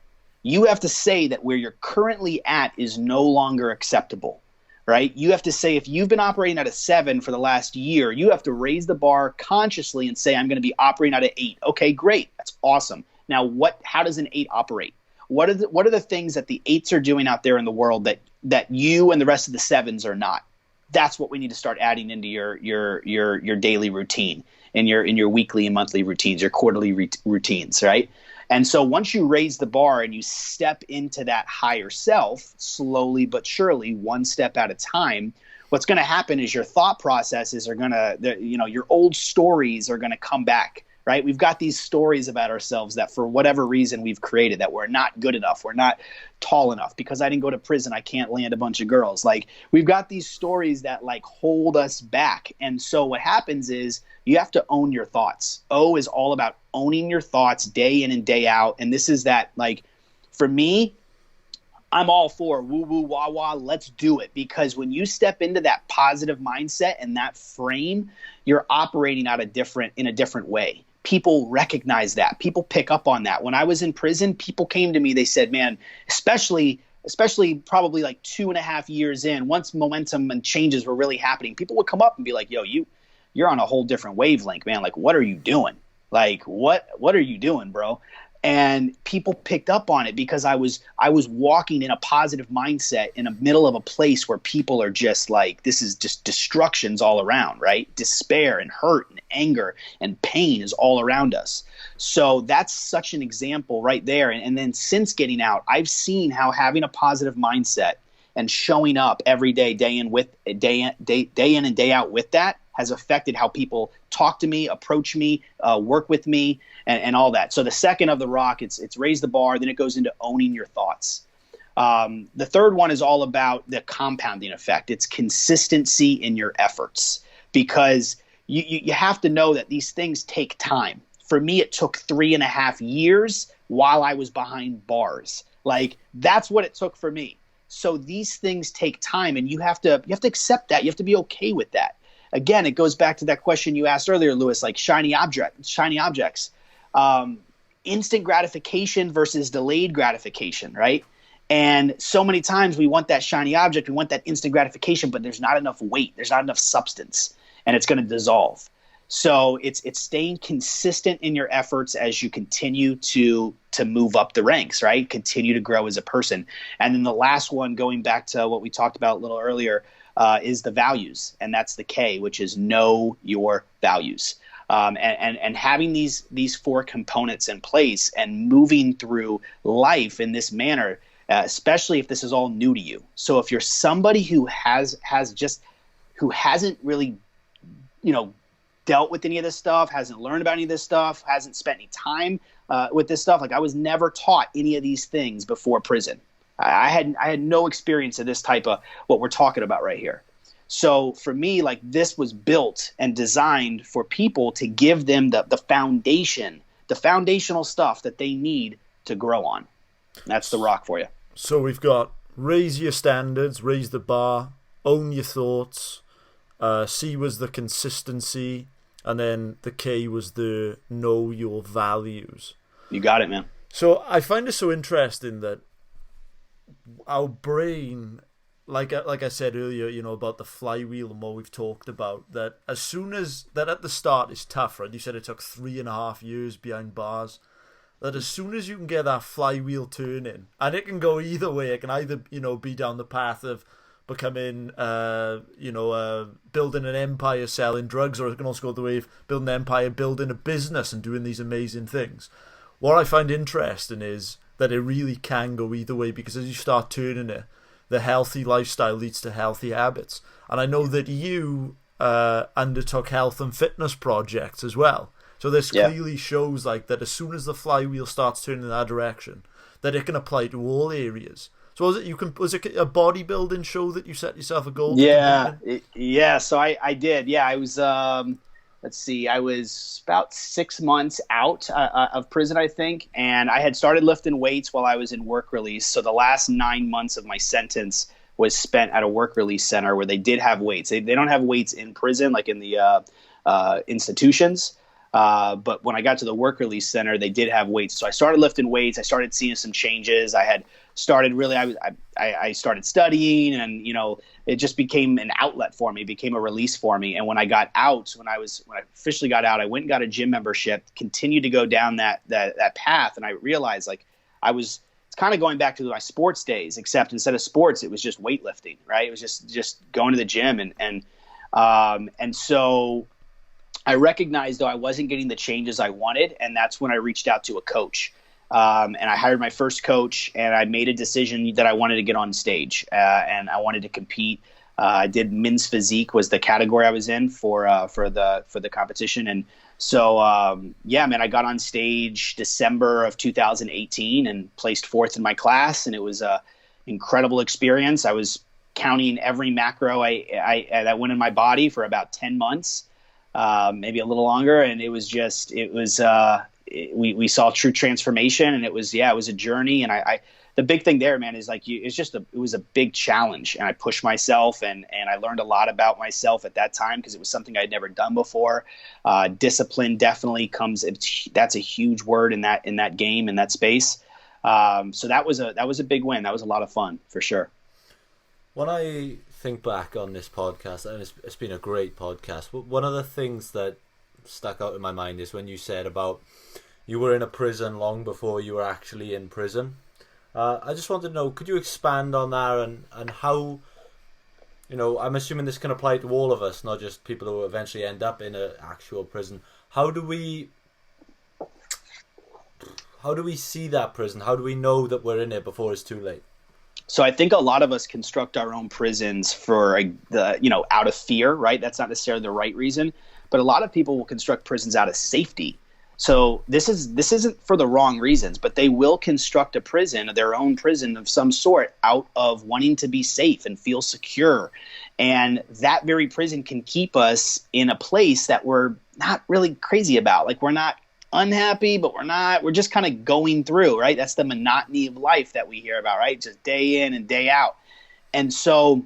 You have to say that where you're currently at is no longer acceptable, right? You have to say if you've been operating at a 7 for the last year, you have to raise the bar consciously and say, I'm going to be operating at an 8. Okay, great. That's awesome. Now, how does an 8 operate? What are the things that the 8s are doing out there in the world that you and the rest of the 7s are not? That's what we need to start adding into your daily routine, in your weekly and monthly routines, your quarterly routines, right? And so once you raise the bar and you step into that higher self, slowly but surely, one step at a time, what's going to happen is your thought processes are going to, your old stories are going to come back, right? We've got these stories about ourselves that for whatever reason we've created, that we're not good enough, we're not tall enough. Because I didn't go to prison, I can't land a bunch of girls. Like, we've got these stories that like hold us back. And so what happens is you have to own your thoughts. O is all about owning your thoughts day in and day out. And this is that, like, for me, I'm all for woo woo wah wah, let's do it. Because when you step into that positive mindset and that frame, you're operating in a different way. People recognize that. People pick up on that. When I was in prison, people came to me, they said, man, especially especially probably like 2.5 years in, once momentum and changes were really happening, people would come up and be like, yo, you're on a whole different wavelength, man. Like, what are you doing? Like, what are you doing, bro? And people picked up on it because I was walking in a positive mindset in the middle of a place where people are just like, this is just destructions all around, right? Despair and hurt and anger and pain is all around us. So that's such an example right there. And then since getting out, I've seen how having a positive mindset and showing up every day, day in and day out with that has affected how people talk to me, approach me, work with me, and all that. So the second of the rock, it's raise the bar. Then it goes into owning your thoughts. The third one is all about the compounding effect. It's consistency in your efforts, because you have to know that these things take time. For me, it took 3.5 years while I was behind bars. Like, that's what it took for me. So these things take time, and you have to accept that. You have to be okay with that. Again, it goes back to that question you asked earlier, Lewis, like shiny objects, instant gratification versus delayed gratification, right? And so many times we want that shiny object, we want that instant gratification, but there's not enough weight, there's not enough substance, and it's going to dissolve. So it's staying consistent in your efforts as you continue to move up the ranks, right? Continue to grow as a person. And then the last one, going back to what we talked about a little earlier, is the values, and that's the K, which is know your values. And having these 4 components in place and moving through life in this manner, especially if this is all new to you. So if you're somebody who hasn't really, dealt with any of this stuff, hasn't learned about any of this stuff, hasn't spent any time with this stuff, like I was never taught any of these things before prison. I had no experience of this type of what we're talking about right here. So for me, like, this was built and designed for people to give them the foundation, the foundational stuff that they need to grow on. That's the rock for you. So we've got raise your standards, raise the bar, own your thoughts. C was the consistency, and then the K was the know your values. You got it, man. So I find it so interesting that our brain, like I said earlier, about the flywheel and what we've talked about, that as soon as that at the start is tough, right? You said it took 3.5 years behind bars. That as soon as you can get that flywheel turning, and it can go either way. It can either be down the path of becoming building an empire selling drugs, or it can also go the way of building an empire, building a business and doing these amazing things. What I find interesting is that it really can go either way, because as you start turning it, the healthy lifestyle leads to healthy habits. And I know that you undertook health and fitness projects as well. So this clearly shows like that as soon as the flywheel starts turning in that direction, that it can apply to all areas. So was it a bodybuilding show that you set yourself a goal? Yeah. So I did. Yeah, I was. Let's see. I was about 6 months out of prison, I think, and I had started lifting weights while I was in work release. So the last 9 months of my sentence was spent at a work release center where they did have weights. They don't have weights in prison like in the institutions. But when I got to the work release center, they did have weights. So I started lifting weights. I started seeing some changes. I had started really, I started studying, and, it just became an outlet for me, it became a release for me. And when I got out, when I officially got out, I went and got a gym membership, continued to go down that path. And I realized it's kind of going back to my sports days, except instead of sports, it was just weightlifting, right? It was just going to the gym. And so I recognized, though, I wasn't getting the changes I wanted, and that's when I reached out to a coach. And I hired my first coach, and I made a decision that I wanted to get on stage, and I wanted to compete. I did men's physique was the category I was in for the competition, and so I got on stage December of 2018 and placed 4th in my class, and it was a incredible experience. I was counting every macro that went in my body for about 10 months. Maybe a little longer. And we saw true transformation, and it was a journey. And the big thing there, man, is it was a big challenge, and I pushed myself, and I learned a lot about myself at that time, because it was something I'd never done before. Discipline definitely comes. That's a huge word in that game, in that space. So that was a big win. That was a lot of fun for sure. When I think back on this podcast, and it's been a great podcast, but one of the things that stuck out in my mind is when you said about you were in a prison long before you were actually in prison. I just wanted to know, could you expand on that and how, I'm assuming this can apply to all of us, not just people who eventually end up in an actual prison. How do we see that prison? How do we know that we're in it before it's too late? So I think a lot of us construct our own prisons for out of fear, right? That's not necessarily the right reason, but a lot of people will construct prisons out of safety. So this isn't for the wrong reasons, but they will construct a prison, their own prison of some sort, out of wanting to be safe and feel secure. And that very prison can keep us in a place that we're not really crazy about. Like, we're not unhappy, but we're just kind of going through, right? That's the monotony of life that we hear about, right? Just day in and day out. And so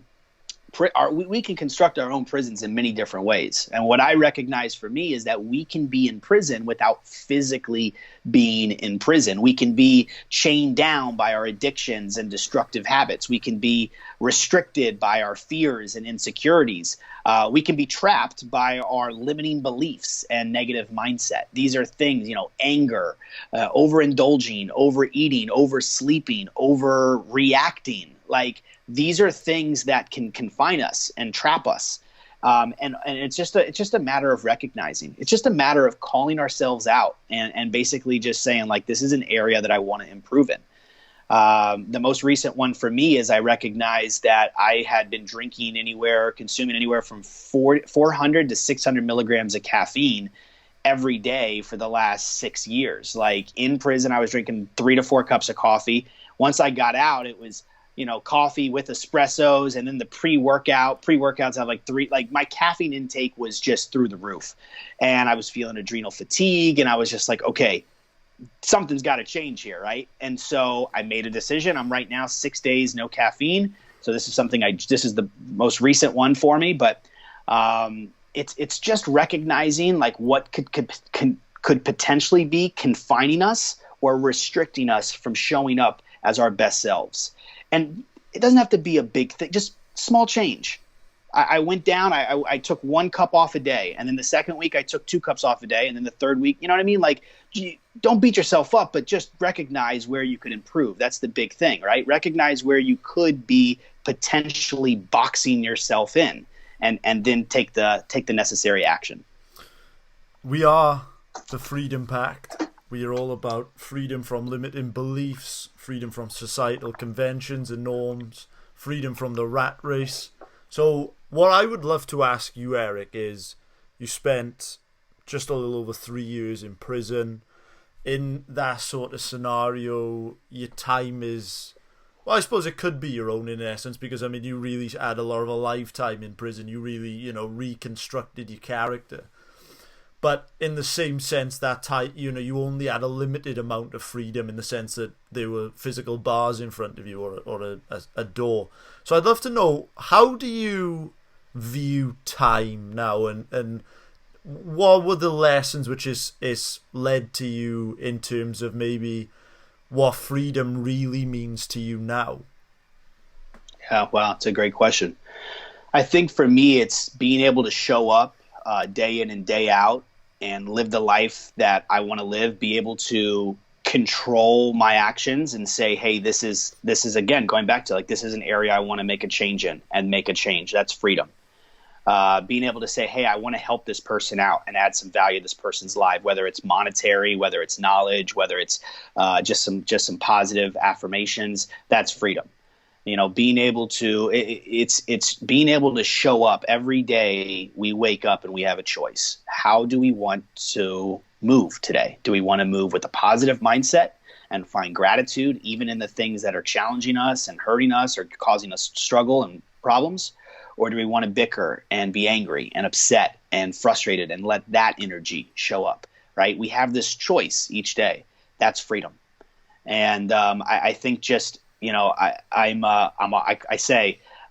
we can construct our own prisons in many different ways. And what I recognize for me is that we can be in prison without physically being in prison. We can be chained down by our addictions and destructive habits. We can be restricted by our fears and insecurities. We can be trapped by our limiting beliefs and negative mindset. These are things, anger, overindulging, overeating, oversleeping, overreacting. Like, these are things that can confine us and trap us. And it's just a matter of recognizing. It's just a matter of calling ourselves out and basically just saying, like, this is an area that I want to improve in. The most recent one for me is I recognized that I had been consuming anywhere from 400 to 600 milligrams of caffeine every day for the last 6 years. Like, in prison, I was drinking 3 to 4 cups of coffee. Once I got out, it was coffee with espressos, and then the pre-workouts have like 3, like, my caffeine intake was just through the roof, and I was feeling adrenal fatigue, and I was just like, okay, something's got to change here. Right. And so I made a decision. I'm right now 6 days, no caffeine. So this is this is the most recent one for me, but it's just recognizing, like, what could potentially be confining us or restricting us from showing up as our best selves. And it doesn't have to be a big thing, just small change. I went down, I took 1 cup off a day. And then the second week I took 2 cups off a day. And then the third week, you know what I mean? Like, don't beat yourself up, but just recognize where you could improve. That's the big thing, right? Recognize where you could be potentially boxing yourself in, and then take the necessary action. We are the Freedom Pact. We are all about freedom from limiting beliefs, freedom from societal conventions and norms, freedom from the rat race. So what I would love to ask you, Erik, is you spent just a little over 3 years in prison. In that sort of scenario, your time is, well, I suppose it could be your own in essence, because, I mean, you really had a lot of a lifetime in prison. You really, reconstructed your character. But in the same sense, that time, you only had a limited amount of freedom, in the sense that there were physical bars in front of you, or a door. So I'd love to know, how do you view time now, and what were the lessons which is led to you in terms of maybe what freedom really means to you now? Yeah, wow, it's a great question. I think for me, it's being able to show up day in and day out and live the life that I want to live, be able to control my actions and say, hey, this is again, going back to, like, this is an area I want to make a change in and make a change. That's freedom. Being able to say, hey, I want to help this person out and add some value to this person's life, whether it's monetary, whether it's knowledge, whether it's just some positive affirmations. That's freedom. Being able to, it's being able to show up every day. We wake up and we have a choice. How do we want to move today? Do we want to move with a positive mindset and find gratitude even in the things that are challenging us and hurting us or causing us struggle and problems? Or do we want to bicker and be angry and upset and frustrated and let that energy show up, right? We have this choice each day. That's freedom. And I think just, I'm a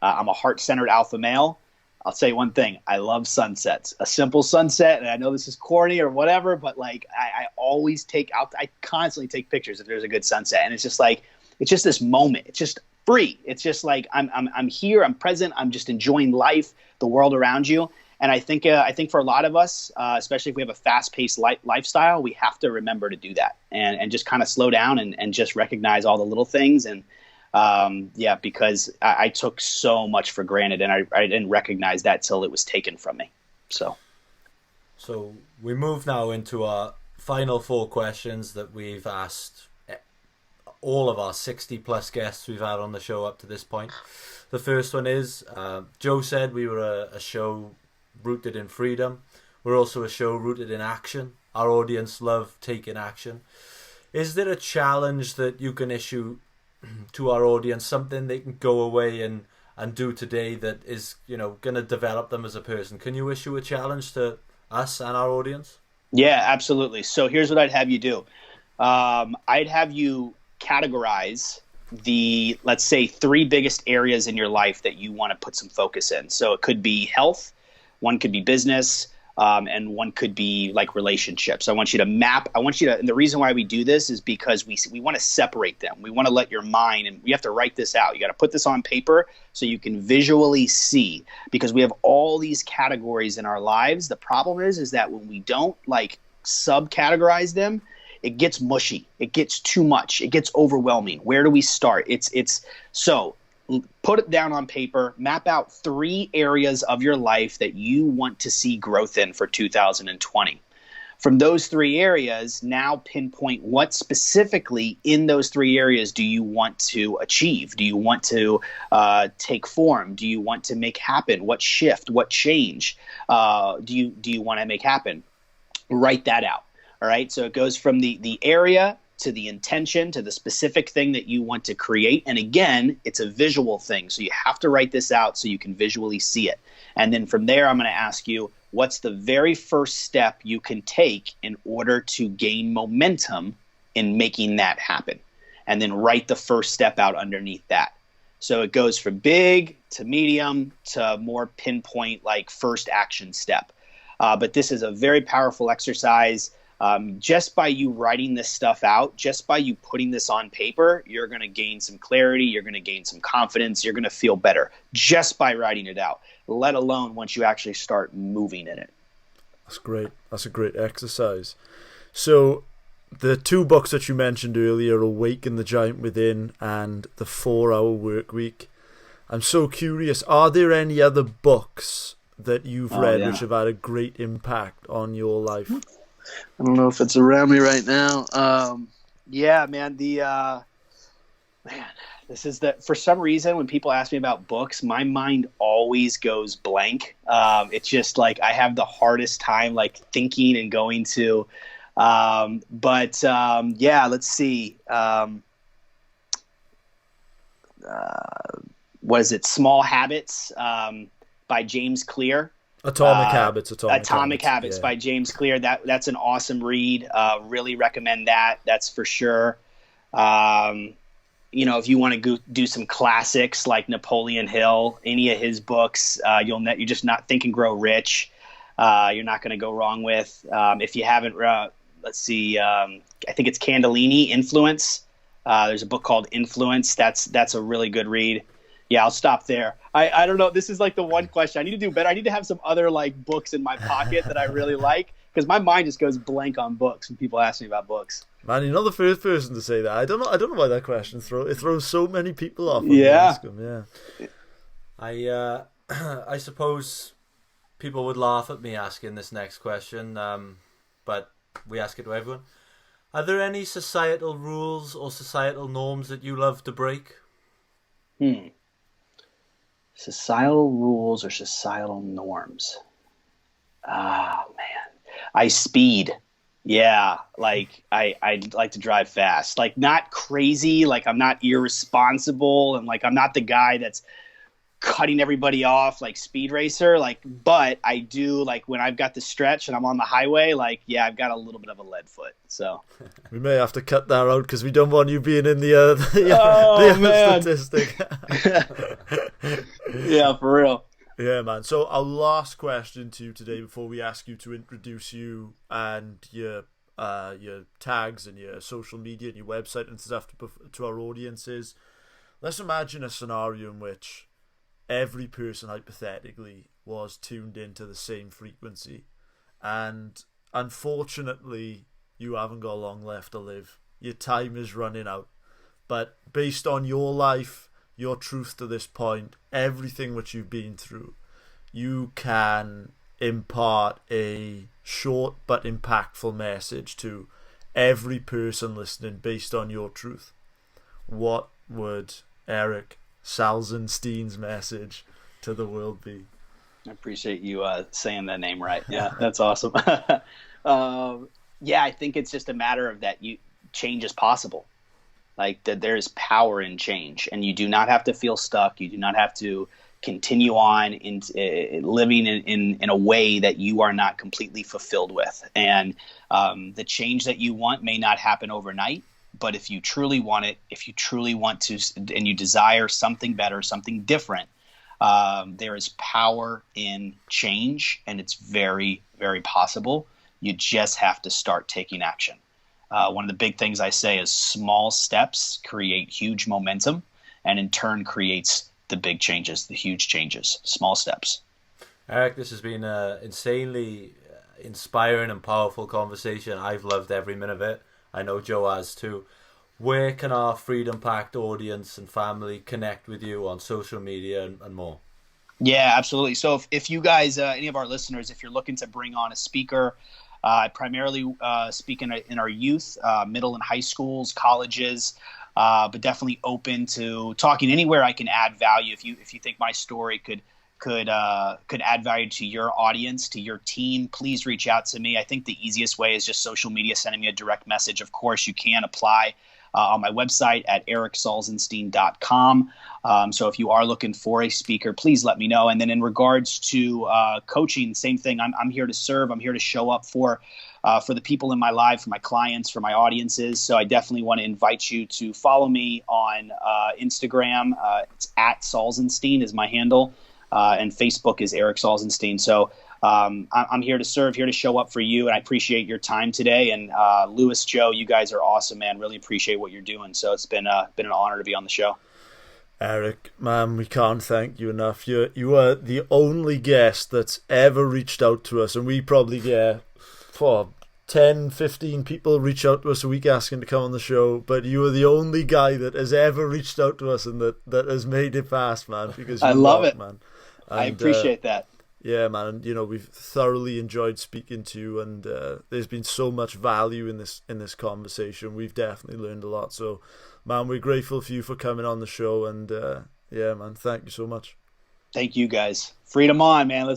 heart-centered alpha male. I'll say one thing. I love sunsets. A simple sunset, and I know this is corny or whatever, but like I always I constantly take pictures if there's a good sunset, and it's just this moment. It's just free. It's just like I'm here, I'm present, I'm just enjoying life, the world around you. And I think for a lot of us, especially if we have a fast-paced lifestyle, we have to remember to do that and just kind of slow down and just recognize all the little things. And because I took so much for granted, and I didn't recognize that till it was taken from me. So we move now into our final 4 questions that we've asked all of our 60-plus guests we've had on the show up to this point. The first one is, Joe said we were a show rooted in freedom. We're also a show rooted in action. Our audience love taking action. Is there a challenge that you can issue to our audience, something they can go away and do today that is, going to develop them as a person? Can you issue a challenge to us and our audience? Yeah, absolutely. So here's what I'd have you do. I'd have you categorize the, let's say, 3 biggest areas in your life that you want to put some focus in. So it could be health, one could be business, and one could be like relationships. I want you to, and the reason why we do this is because we want to separate them. We want to let your mind, and you have to write this out. You got to put this on paper so you can visually see, because we have all these categories in our lives. The problem is that when we don't like subcategorize them, it gets mushy. It gets too much. It gets overwhelming. Where do we start? So put it down on paper, map out 3 areas of your life that you want to see growth in for 2020. From those 3 areas, now pinpoint what specifically in those 3 areas do you want to achieve? Do you want to take form? Do you want to make happen? What shift? What change do you want to make happen? Write that out. All right. So it goes from the area to the intention to the specific thing that you want to create. And again, it's a visual thing. So you have to write this out so you can visually see it. And then from there, I'm going to ask you, what's the very first step you can take in order to gain momentum in making that happen? And then write the first step out underneath that. So it goes from big to medium to more pinpoint, like first action step. But this is a very powerful exercise. Just by you writing this stuff out, just by you putting this on paper, you're going to gain some clarity. You're going to gain some confidence. You're going to feel better just by writing it out, let alone once you actually start moving in it. That's great. That's a great exercise. So the 2 books that you mentioned earlier, Awaken the Giant Within and The 4-Hour Workweek. I'm so curious, are there any other books that you've read which have had a great impact on your life? I don't know if it's around me right now. Yeah, man. This is for some reason when people ask me about books, my mind always goes blank. It's just like I have the hardest time like thinking and going to. Let's see. What is it? Small Habits by James Clear. Atomic Habits yeah. By James Clear. That's an awesome read. Really recommend that. That's for sure. If you want to do some classics like Napoleon Hill, any of his books, you're just not Think and Grow Rich. You're not going to go wrong with. If you haven't, let's see. I think it's Candellini, Influence. There's a book called Influence. That's a really good read. Yeah, I'll stop there. I don't know. This is like the one question I need to do better. I need to have some other like books in my pocket that I really like, because my mind just goes blank on books when people ask me about books. Man, you're not the first person to say that. I don't know why that question throws so many people off. Yeah. I suppose people would laugh at me asking this next question, but we ask it to everyone. Are there any societal rules or societal norms that you love to break? Societal rules or societal norms? Ah, man. I speed. Yeah, like I like to drive fast. Like not crazy, like I'm not irresponsible, and like I'm not the guy that's cutting everybody off like Speed Racer, like, but I do, like, when I've got the stretch and I'm on the highway, like, yeah, I've got a little bit of a lead foot. So we may have to cut that out because we don't want you being in the other statistic. Yeah, for real. Yeah, man. So our last question to you today, before we ask you to introduce you and your tags and your social media and your website and stuff to our audiences, let's imagine a scenario in which every person hypothetically was tuned into the same frequency, and unfortunately you haven't got long left to live. Your time is running out. But based on your life, your truth to this point, everything which you've been through, you can impart a short but impactful message to every person listening based on your truth. What would Erik Salzenstein's message to the world be? I appreciate you saying that name right. Yeah, that's awesome. Yeah, I think it's just a matter of that change is possible. Like that there's power in change, and you do not have to feel stuck. You do not have to continue on in living in a way that you are not completely fulfilled with. And the change that you want may not happen overnight, but if you truly want it, if you truly want to, and you desire something better, something different, there is power in change, and it's very, very possible. You just have to start taking action. One of the big things I say is small steps create huge momentum, and in turn creates the big changes, the huge changes. Small steps. Erik, this has been an insanely inspiring and powerful conversation. I've loved every minute of it. I know Joe has too. Where can our Freedom Pact audience and family connect with you on social media and more? Yeah, absolutely. So if you guys, any of our listeners, if you're looking to bring on a speaker, I primarily speak in our youth, middle and high schools, colleges, but definitely open to talking anywhere I can add value. If you think my story could add value to your audience, to your team, please reach out to me. I think the easiest way is just social media, sending me a direct message. Of course, you can apply on my website at eriksalzenstein.com. So if you are looking for a speaker, please let me know. And then in regards to coaching, same thing. I'm here to serve. I'm here to show up for the people in my life, for my clients, for my audiences. So I definitely want to invite you to follow me on Instagram. It's at Salzenstein is my handle. And Facebook is Erik Salzenstein. So I'm here to serve, here to show up for you, and I appreciate your time today. And Lewis, Joe, you guys are awesome, man. Really appreciate what you're doing. So it's been an honor to be on the show. Erik, man, we can't thank you enough. You are the only guest that's ever reached out to us, and we probably get 10, 15 people reach out to us a week asking to come on the show, but you are the only guy that has ever reached out to us and that has made it past, man. Because I love it, man. And, I appreciate that. Yeah, man. And, we've thoroughly enjoyed speaking to you, and there's been so much value in this conversation. We've definitely learned a lot. So, man, we're grateful for you for coming on the show, and yeah, man, thank you so much. Thank you, guys. Freedom on, man.